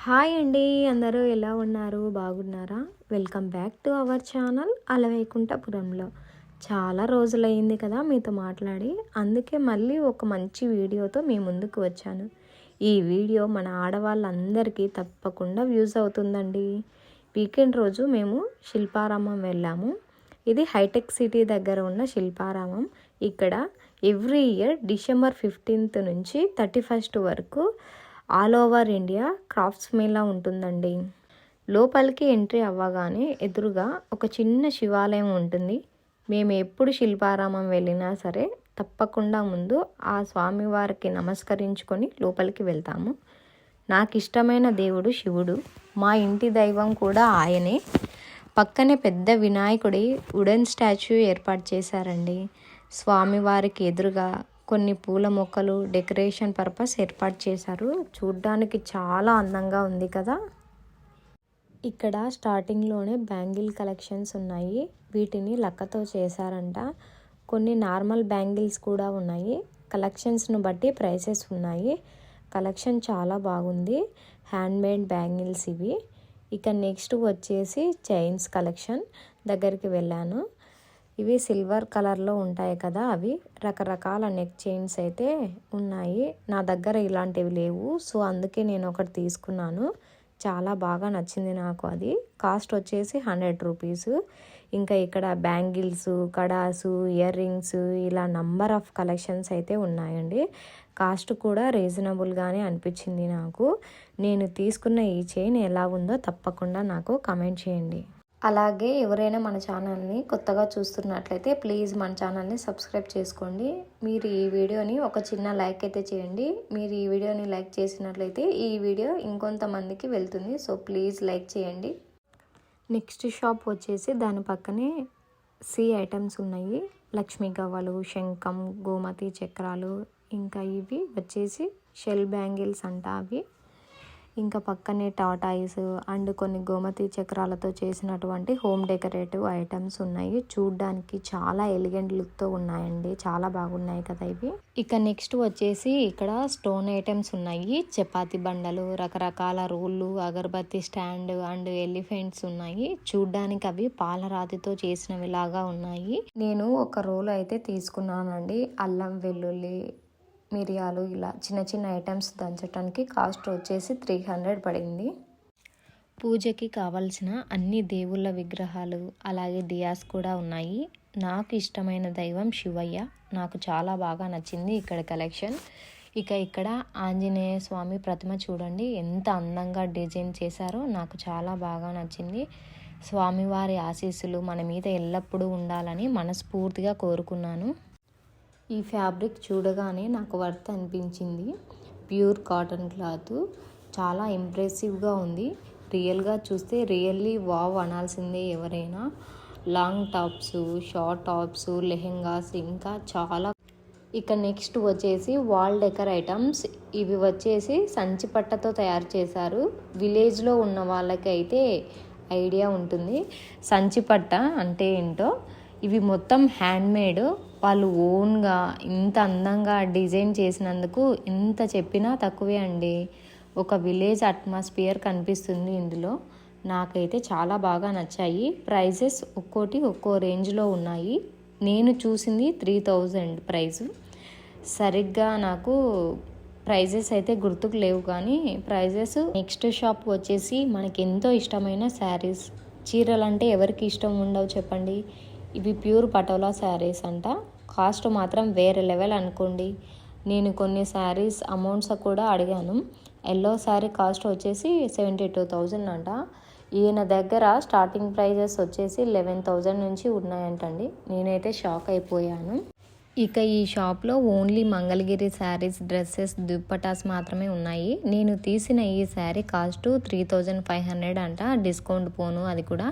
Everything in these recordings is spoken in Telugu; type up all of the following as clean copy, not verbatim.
హాయ్ అండి, అందరూ ఎలా ఉన్నారు? బాగున్నారా? Welcome back to our channel అలవైకుంఠపురంలో. చాలా రోజులైంది కదా మీతో మాట్లాడి, అందుకే మళ్ళీ ఒక మంచి వీడియోతో మీ ముందుకు వచ్చాను. ఈ వీడియో మన ఆడవాళ్ళందరికీ తప్పకుండా వ్యూస్ అవుతుందండి. వీకెండ్ రోజు మేము శిల్పారామం వెళ్ళాము. ఇది హైటెక్ సిటీ దగ్గర ఉన్న శిల్పారామం. ఇక్కడ ఎవ్రీ ఇయర్ డిసెంబర్ 15th నుంచి 31st వరకు all over India crafts Mela ఉంటుందండి. లోపలికి ఎంట్రీ అవ్వగానే ఎదురుగా ఒక చిన్న శివాలయం ఉంటుంది. మేము ఎప్పుడు శిల్పారామం వెళ్ళినా సరే తప్పకుండా ముందు ఆ స్వామివారికి నమస్కరించుకొని లోపలికి వెళ్తాము. నాకు ఇష్టమైన దేవుడు శివుడు, మా ఇంటి దైవం కూడా ఆయనే. పక్కనే పెద్ద వినాయకుడి వుడెన్ స్టాచ్యూ ఏర్పాటు చేశారండి. స్వామివారికి ఎదురుగా కొన్ని పూల మొక్కలు డెకరేషన్ పర్పస్ ఏర్పాటు చేశారు. చూడ్డానికి చాలా అందంగా ఉంది కదా. ఇక్కడ స్టార్టింగ్లోనే బ్యాంగిల్ కలెక్షన్స్ ఉన్నాయి. వీటిని లక్కతో చేశారంట. కొన్ని నార్మల్ బ్యాంగిల్స్ కూడా ఉన్నాయి. కలెక్షన్స్ను బట్టి ప్రైసెస్ ఉన్నాయి. కలెక్షన్ చాలా బాగుంది. హ్యాండ్మేడ్ బ్యాంగిల్స్ ఇవి. ఇక నెక్స్ట్ వచ్చేసి చైన్స్ కలెక్షన్ దగ్గరికి వెళ్ళాను. ఇవి సిల్వర్ కలర్లో ఉంటాయి కదా, అవి రకరకాల నెక్ చైన్స్ అయితే ఉన్నాయి. నా దగ్గర ఇలాంటివి లేవు, సో అందుకే నేను ఒకటి తీసుకున్నాను. చాలా బాగా నచ్చింది నాకు. అది కాస్ట్ వచ్చేసి 100 రూపీస్. ఇంకా ఇక్కడ బ్యాంగిల్స్, కడాసు, ఇయర్ రింగ్స్ ఇలా నంబర్ ఆఫ్ కలెక్షన్స్ అయితే ఉన్నాయండి. కాస్ట్ కూడా రీజనబుల్గానే అనిపించింది నాకు. నేను తీసుకున్న ఈ చైన్ ఎలా ఉందో తప్పకుండా నాకు కామెంట్ చేయండి. అలాగే ఎవరైనా మన ఛానల్ని కొత్తగా చూస్తున్నట్లయితే ప్లీజ్ మన ఛానల్ని సబ్స్క్రైబ్ చేసుకోండి. మీరు ఈ వీడియోని ఒక చిన్న లైక్ అయితే చేయండి. మీరు ఈ వీడియోని లైక్ చేసినట్లయితే ఈ వీడియో ఇంకొంతమందికి వెళ్తుంది. సో ప్లీజ్ లైక్ చేయండి. నెక్స్ట్ షాప్ వచ్చేసి దాని పక్కనే సి ఐటమ్స్ ఉన్నాయి. లక్ష్మీ గవ్వలు, శంఖం, గోమతి చక్రాలు, ఇంకా ఇవి వచ్చేసి షెల్ బ్యాంగిల్స్ అంట అవి. ఇంకా పక్కనే టాటాయిస్ అండ్ కొన్ని గోమతి చక్రాలతో చేసినటువంటి హోమ్ డెకరేటివ్ ఐటమ్స్ ఉన్నాయి. చూడ్డానికి చాలా ఎలిగెంట్ లుక్తో ఉన్నాయండి. చాలా బాగున్నాయి కదా ఇవి. ఇక నెక్స్ట్ వచ్చేసి ఇక్కడ స్టోన్ ఐటమ్స్ ఉన్నాయి. చపాతీ బండలు, రకరకాల రోళ్ళు, అగరబత్తి స్టాండ్ అండ్ ఎలిఫెంట్స్ ఉన్నాయి. చూడ్డానికి అవి పాలరాతితో చేసినవి లాగా ఉన్నాయి. నేను ఒక రోల్ అయితే తీసుకున్నానండి. అల్లం, వెల్లుల్లి, మిరియాలు ఇలా చిన్న చిన్న ఐటమ్స్ దంచడానికి కాస్ట్ వచ్చేసి 300 పడింది. పూజకి కావాల్సిన అన్ని దేవుళ్ళ విగ్రహాలు అలాగే దియాస్ కూడా ఉన్నాయి. నాకు ఇష్టమైన దైవం శివయ్య. నాకు చాలా బాగా నచ్చింది ఇక్కడ కలెక్షన్. ఇక ఇక్కడ ఆంజనేయ స్వామి ప్రతిమ చూడండి ఎంత అందంగా డిజైన్ చేశారో. నాకు చాలా బాగా నచ్చింది. స్వామివారి ఆశీస్సులు మన మీద ఎల్లప్పుడూ ఉండాలని మనస్ఫూర్తిగా కోరుకున్నాను. ఈ ఫ్యాబ్రిక్ చూడగానే నాకు వర్త్ అనిపించింది. ప్యూర్ కాటన్ క్లాత్, చాలా ఇంప్రెసివ్గా ఉంది. రియల్గా చూస్తే రియల్లీ వావ్ అనాల్సిందే ఎవరైనా. Long tops, short tops, lehengas ఇంకా చాలా. ఇక నెక్స్ట్ వచ్చేసి వాల్ డెకర్ ఐటమ్స్. ఇవి వచ్చేసి సంచిపట్టతో తయారు చేశారు. విలేజ్లో ఉన్న వాళ్ళకైతే ఐడియా ఉంటుంది సంచిపట్ట అంటే ఏంటో. ఇవి మొత్తం హ్యాండ్మేడ్. వాళ్ళు ఓన్గా ఇంత అందంగా డిజైన్ చేసినందుకు ఎంత చెప్పినా తక్కువే అండి. ఒక విలేజ్ అట్మాస్ఫియర్ కనిపిస్తుంది ఇందులో. నాకైతే చాలా బాగా నచ్చాయి. ప్రైజెస్ ఒక్కోటి ఒక్కో రేంజ్లో ఉన్నాయి. నేను చూసింది 3000 ప్రైజు. సరిగ్గా నాకు ప్రైజెస్ అయితే గుర్తుకు లేవు కానీ ప్రైజెస్. నెక్స్ట్ షాప్ వచ్చేసి మనకి ఎంతో ఇష్టమైన శారీస్. చీరలు అంటే ఎవరికి ఇష్టం ఉండవు చెప్పండి. ఇవి ప్యూర్ పటోలా శారీస్ అంట. కాస్ట్ మాత్రం వేరే లెవెల్ అనుకోండి. నేను కొన్ని శారీస్ అమౌంట్స్ కూడా అడిగాను. ఎల్లో శారీ కాస్ట్ వచ్చేసి 72,000 అంట. ఈయన దగ్గర స్టార్టింగ్ ప్రైజెస్ వచ్చేసి 11,000 నుంచి ఉన్నాయంటండి. నేనైతే షాక్ అయిపోయాను. ఇక ఈ షాప్లో ఓన్లీ మంగళగిరి శారీస్, డ్రెస్సెస్, దుప్పటాస్ మాత్రమే ఉన్నాయి. నేను తీసిన ఈ శారీ కాస్ట్ 3,500 అంట. డిస్కౌంట్ పోను అది కూడా.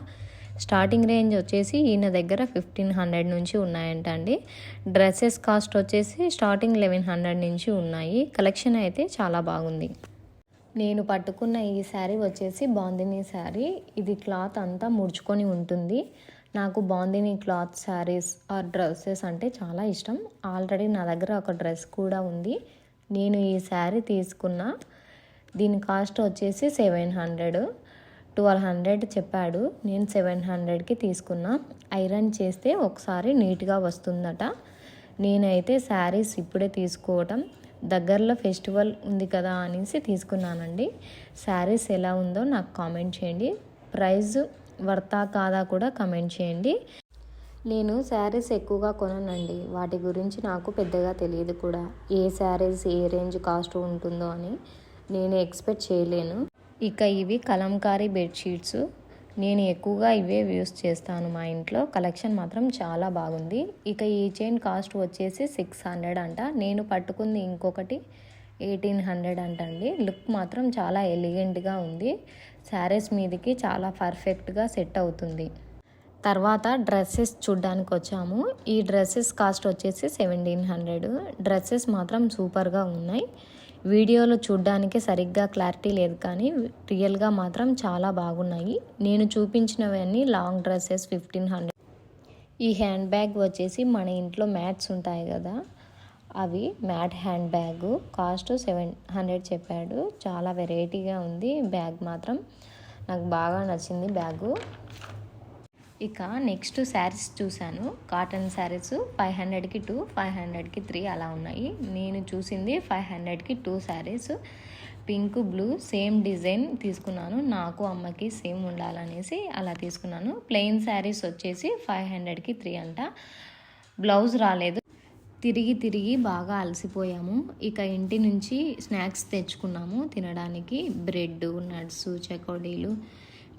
స్టార్టింగ్ రేంజ్ వచ్చేసి ఈయన దగ్గర 1,500 నుంచి ఉన్నాయంట అండి. డ్రెస్సెస్ కాస్ట్ వచ్చేసి స్టార్టింగ్ 1,100 నుంచి ఉన్నాయి. కలెక్షన్ అయితే చాలా బాగుంది. నేను పట్టుకున్న ఈ శారీ వచ్చేసి బాందిని శారీ. ఇది క్లాత్ అంతా ముడుచుకొని ఉంటుంది. నాకు bandhani cloth saris or dresses అంటే చాలా ఇష్టం. ఆల్రెడీ నా దగ్గర ఒక డ్రెస్ కూడా ఉంది. నేను ఈ శారీ తీసుకున్న దీని కాస్ట్ వచ్చేసి 700, 1200 చెప్పాడు. నేను 700కి తీసుకున్నా. ఐరన్ చేస్తే ఒకసారి నీట్గా వస్తుందట. నేనైతే శారీస్ ఇప్పుడే తీసుకోవటం, దగ్గరలో ఫెస్టివల్ ఉంది కదా అనేసి తీసుకున్నానండి. శారీస్ ఎలా ఉందో నాకు కామెంట్ చేయండి. ప్రైస్ వర్తా కాదా కూడా కమెంట్ చేయండి. నేను శారీస్ ఎక్కువగా కొననండి, వాటి గురించి నాకు పెద్దగా తెలియదు కూడా. ఏ శారీస్ ఏ రేంజ్ కాస్ట్ ఉంటుందో అని నేను ఎక్స్పెక్ట్ చేయలేను. ఇక ఇవి కలంకారీ బెడ్షీట్స్. నేను ఎక్కువగా ఇవే యూస్ చేస్తాను మా ఇంట్లో. కలెక్షన్ మాత్రం చాలా బాగుంది. ఇక ఈ చైన్ కాస్ట్ వచ్చేసి 600 అంట. నేను పట్టుకుంది ఇంకొకటి 1800 అంటండి. లుక్ మాత్రం చాలా ఎలిగెంట్గా ఉంది. శారీస్ మీదకి చాలా పర్ఫెక్ట్గా సెట్ అవుతుంది. తర్వాత డ్రెస్సెస్ చూడ్డానికి వచ్చాము. ఈ డ్రెస్సెస్ కాస్ట్ వచ్చేసి 1700. డ్రెస్సెస్ మాత్రం సూపర్గా ఉన్నాయి. వీడియోలో చూడ్డానికి సరిగ్గా క్లారిటీ లేదు, కానీ రియల్గా మాత్రం చాలా బాగున్నాయి. నేను చూపించినవన్నీ లాంగ్ డ్రెస్సెస్ 1500. ఈ హ్యాండ్ బ్యాగ్ వచ్చేసి మన ఇంట్లో మ్యాట్స్ ఉంటాయి కదా, అవి మ్యాట్ హ్యాండ్ బ్యాగ్. కాస్ట్ 700 చెప్పాడు. చాలా వెరైటీగా ఉంది బ్యాగ్ మాత్రం. నాకు బాగా నచ్చింది బ్యాగు. ఇక నెక్స్ట్ శారీస్ చూశాను. కాటన్ శారీస్ 500కి 2, 500కి 3 అలా ఉన్నాయి. నేను చూసింది 500కి 2 saris. Pink blue same design తీసుకున్నాను. నాకు అమ్మకి సేమ్ ఉండాలనేసి అలా తీసుకున్నాను. ప్లెయిన్ శారీస్ వచ్చేసి 500కి 3 అంట. బ్లౌజ్ రాలేదు. తిరిగి బాగా అలసిపోయాము. ఇక ఇంటి నుంచి స్నాక్స్ తెచ్చుకున్నాము తినడానికి. బ్రెడ్, నట్స్, చకోడీలు.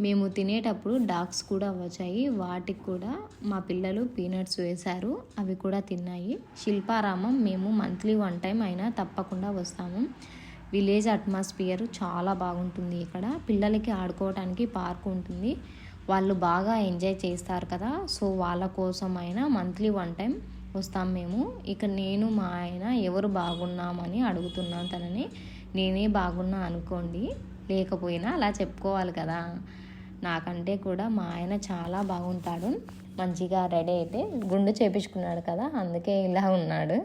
మేము తినేటప్పుడు డాగ్స్ కూడా వచ్చాయి. వాటికి కూడా మా పిల్లలు పీనట్స్ వేశారు, అవి కూడా తిన్నాయి. శిల్పారామం మేము మంత్లీ 1 టైం అయినా తప్పకుండా వస్తాము. విలేజ్ అట్మాస్ఫియర్ చాలా బాగుంటుంది ఇక్కడ. పిల్లలకి ఆడుకోవడానికి పార్క్ ఉంటుంది. వాళ్ళు బాగా ఎంజాయ్ చేస్తారు కదా, సో వాళ్ళ కోసమైనా మంత్లీ 1 టైం వస్తాం మేము. ఇక నేను మా ఆయన ఎవరు బాగున్నామని అడుగుతున్నాను తనని. నేనే బాగున్నా అనుకోండి, లేకపోయినా అలా చెప్పుకోవాలి కదా. నాకంటే కూడా మా ఆయన చాలా బాగుంటాడు. మంచిగా రెడీ అయితే గుండు చేపించుకున్నాడు కదా, అందుకే ఇలా ఉన్నాడు.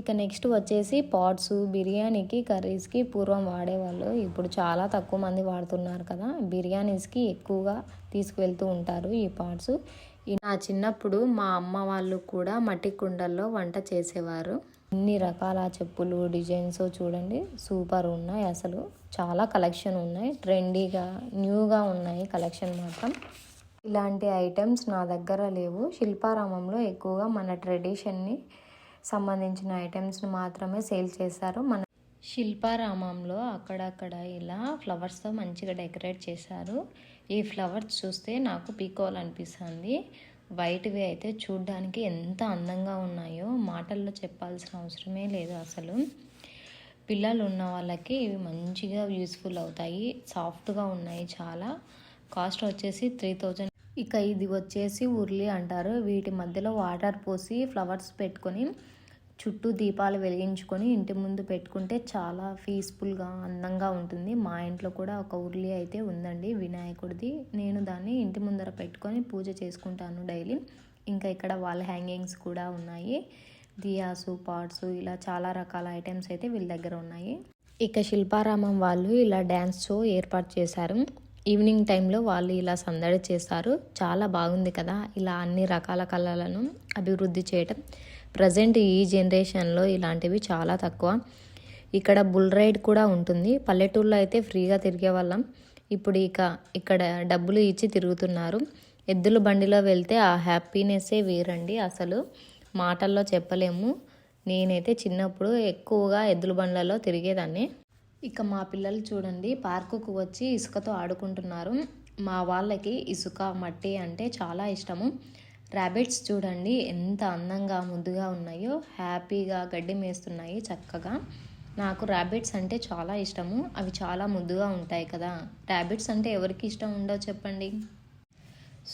ఇక నెక్స్ట్ వచ్చేసి పాట్స్. బిర్యానీకి, కర్రీస్కి పూర్వం వాడేవాళ్ళు, ఇప్పుడు చాలా తక్కువ మంది వాడుతున్నారు కదా. బిర్యానీస్కి ఎక్కువగా తీసుకువెళ్తూ ఉంటారు ఈ పాట్స్. నా చిన్నప్పుడు మా అమ్మ వాళ్ళు కూడా మట్టి కుండల్లో వంట చేసేవారు. ఇన్ని రకాల చెప్పులు, డిజైన్స్ చూడండి, సూపర్ ఉన్నాయి. అసలు చాలా కలెక్షన్ ఉన్నాయి. ట్రెండీగా న్యూగా ఉన్నాయి కలెక్షన్ మాత్రం. ఇలాంటి ఐటమ్స్ నా దగ్గర లేవు. శిల్పారామంలో ఎక్కువగా మన ట్రెడిషన్ని సంబంధించిన ఐటమ్స్ని మాత్రమే సేల్ చేశారు. మన శిల్పారామంలో అక్కడక్కడ ఇలా ఫ్లవర్స్తో మంచిగా డెకరేట్ చేశారు. ఈ ఫ్లవర్స్ చూస్తే నాకు పీకోవాలనిపిస్తుంది. వైట్వి అయితే చూడ్డానికి ఎంత అందంగా ఉన్నాయో మాటల్లో చెప్పాల్సిన అవసరమే లేదు అసలు. పిల్లలు ఉన్న వాళ్ళకి ఇవి మంచిగా యూస్ఫుల్ అవుతాయి. సాఫ్ట్గా ఉన్నాయి చాలా. కాస్ట్ వచ్చేసి 3000. ఇక ఇది వచ్చేసి ఉర్లి అంటారు. వీటి మధ్యలో వాటర్ పోసి ఫ్లవర్స్ పెట్టుకొని చుట్టూ దీపాలు వెలిగించుకొని ఇంటి ముందు పెట్టుకుంటే చాలా పీస్ఫుల్గా అందంగా ఉంటుంది. మా ఇంట్లో కూడా ఒక ఉర్లి అయితే ఉందండి, వినాయకుడిది. నేను దాన్ని ఇంటి ముందర పెట్టుకొని పూజ చేసుకుంటాను డైలీ. ఇంకా ఇక్కడ వాల్ హ్యాంగింగ్స్ కూడా ఉన్నాయి. దియాసు, పాట్స్, ఇలా చాలా రకాల ఐటమ్స్ అయితే వీళ్ళ దగ్గర ఉన్నాయి. ఇక శిల్పారామం వాళ్ళు ఇలా డ్యాన్స్ షో ఏర్పాటు చేశారు. ఈవినింగ్ టైంలో వాళ్ళు ఇలా సందడి చేస్తారు. చాలా బాగుంది కదా, ఇలా అన్ని రకాల కళలను అభివృద్ధి చేయటం. ప్రజెంట్ ఈ జనరేషన్లో ఇలాంటివి చాలా తక్కువ. ఇక్కడ బుల్ రైడ్ కూడా ఉంటుంది. పల్లెటూరులో అయితే ఫ్రీగా తిరిగే వాళ్ళం. ఇప్పుడు ఇక్కడ డబ్బులు ఇచ్చి తిరుగుతున్నారు. ఎద్దుల బండిలో వెళ్తే ఆ హ్యాపీనెస్సే వేరండి, అసలు మాటల్లో చెప్పలేము. నేనైతే చిన్నప్పుడు ఎక్కువగా ఎద్దుల బండ్లలో తిరిగేదాన్ని. ఇక మా పిల్లలు చూడండి, పార్కుకు వచ్చి ఇసుకతో ఆడుకుంటున్నారు. మా వాళ్ళకి ఇసుక, మట్టి అంటే చాలా ఇష్టము. ర్యాబిట్స్ చూడండి ఎంత అందంగా ముద్దుగా ఉన్నాయో, హ్యాపీగా గడ్డి మేస్తున్నాయి చక్కగా. నాకు ర్యాబిట్స్ అంటే చాలా ఇష్టము. అవి చాలా ముద్దుగా ఉంటాయి కదా. ర్యాబిట్స్ అంటే ఎవరికి ఇష్టం ఉండవు చెప్పండి.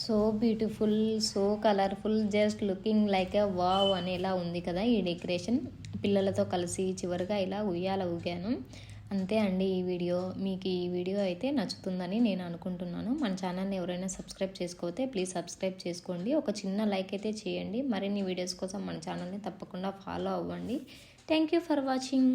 So beautiful, so colourful, just looking like a wow అనేలా ఉంది కదా ఈ డెకరేషన్. పిల్లలతో కలిసి చివరిగా ఇలా ఉయ్యాల ఊగాను. అంతే అండి ఈ వీడియో. మీకు ఈ వీడియో అయితే నచ్చుతుందని నేను అనుకుంటున్నాను. మన ఛానల్ని ఎవరైనా సబ్స్క్రైబ్ చేసుకోతే ప్లీజ్ సబ్స్క్రైబ్ చేసుకోండి. ఒక చిన్న లైక్ అయితే చేయండి. మరిన్ని వీడియోస్ కోసం మన ఛానల్ని తప్పకుండా ఫాలో అవ్వండి. Thank you for watching.